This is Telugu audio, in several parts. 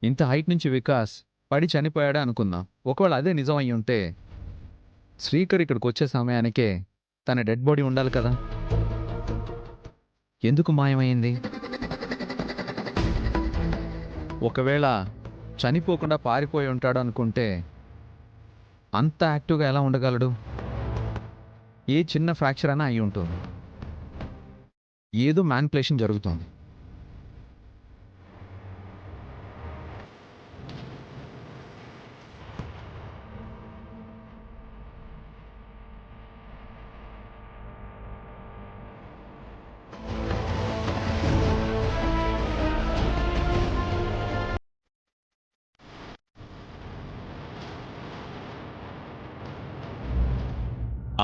ఇంత హైట్ నుంచి వికాస్ పడి చనిపోయాడా అనుకుందాం. ఒకవేళ అదే నిజం అయి ఉంటే శ్రీకర్ ఇక్కడికి వచ్చే సమయానికే తన డెడ్ బాడీ ఉండాలి కదా. ఎందుకు మాయమైంది? ఒకవేళ చనిపోకుండా పారిపోయి ఉంటాడు అనుకుంటే అంత యాక్టివ్గా ఎలా ఉండగలడు? ఏ చిన్న ఫ్రాక్చర్ అయినా అయి ఉంటుంది. ఏదో మ్యానిపులేషన్ జరుగుతుంది.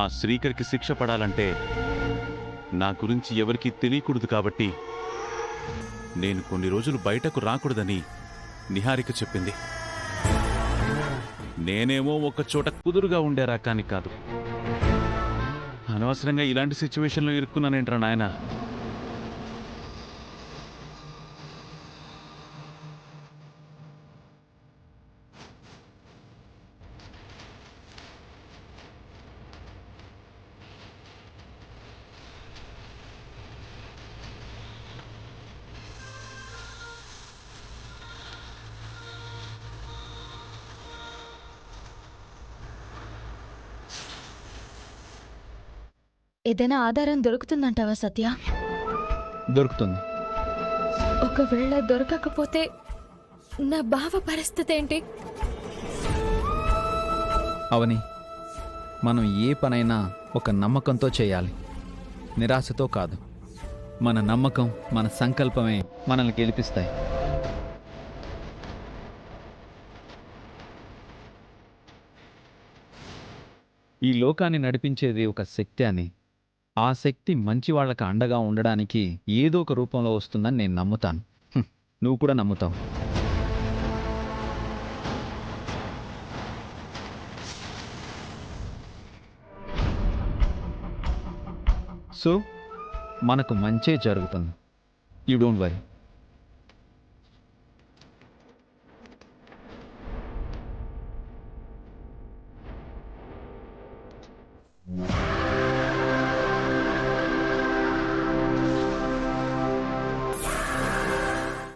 ఆ శ్రీకర్కి శిక్ష పడాలంటే నా గురించి ఎవరికీ తెలియకూడదు కాబట్టి నేను కొన్ని రోజులు బయటకు రాకూడదని నిహారిక చెప్పింది. నేనేమో ఒక చోట కుదురుగా ఉండే రకాన్ని కాదు. అనవసరంగా ఇలాంటి సిచ్యువేషన్లో ఇరుక్కున్నానేంట్రా నాయనా. ఏదైనా ఆధారం దొరుకుతుందంటావా సత్య? దొరుకుతుంది. ఒకవేళ దొరకకపోతే నా బావ పరిస్థితి ఏంటి? అవని, మనం ఏ పనైనా ఒక నమ్మకంతో చేయాలి, నిరాశతో కాదు. మన నమ్మకం, మన సంకల్పమే మనల్ని గెలిపిస్తాయి. ఈ లోకాన్ని నడిపించేది ఒక శక్తి అని, ఆ శక్తి మంచి వాళ్ళకి అండగా ఉండడానికి ఏదో ఒక రూపంలో వస్తుందని నేను నమ్ముతాను. నువ్వు కూడా నమ్ముతావు. సో మనకు మంచే జరుగుతుంది. You don't worry.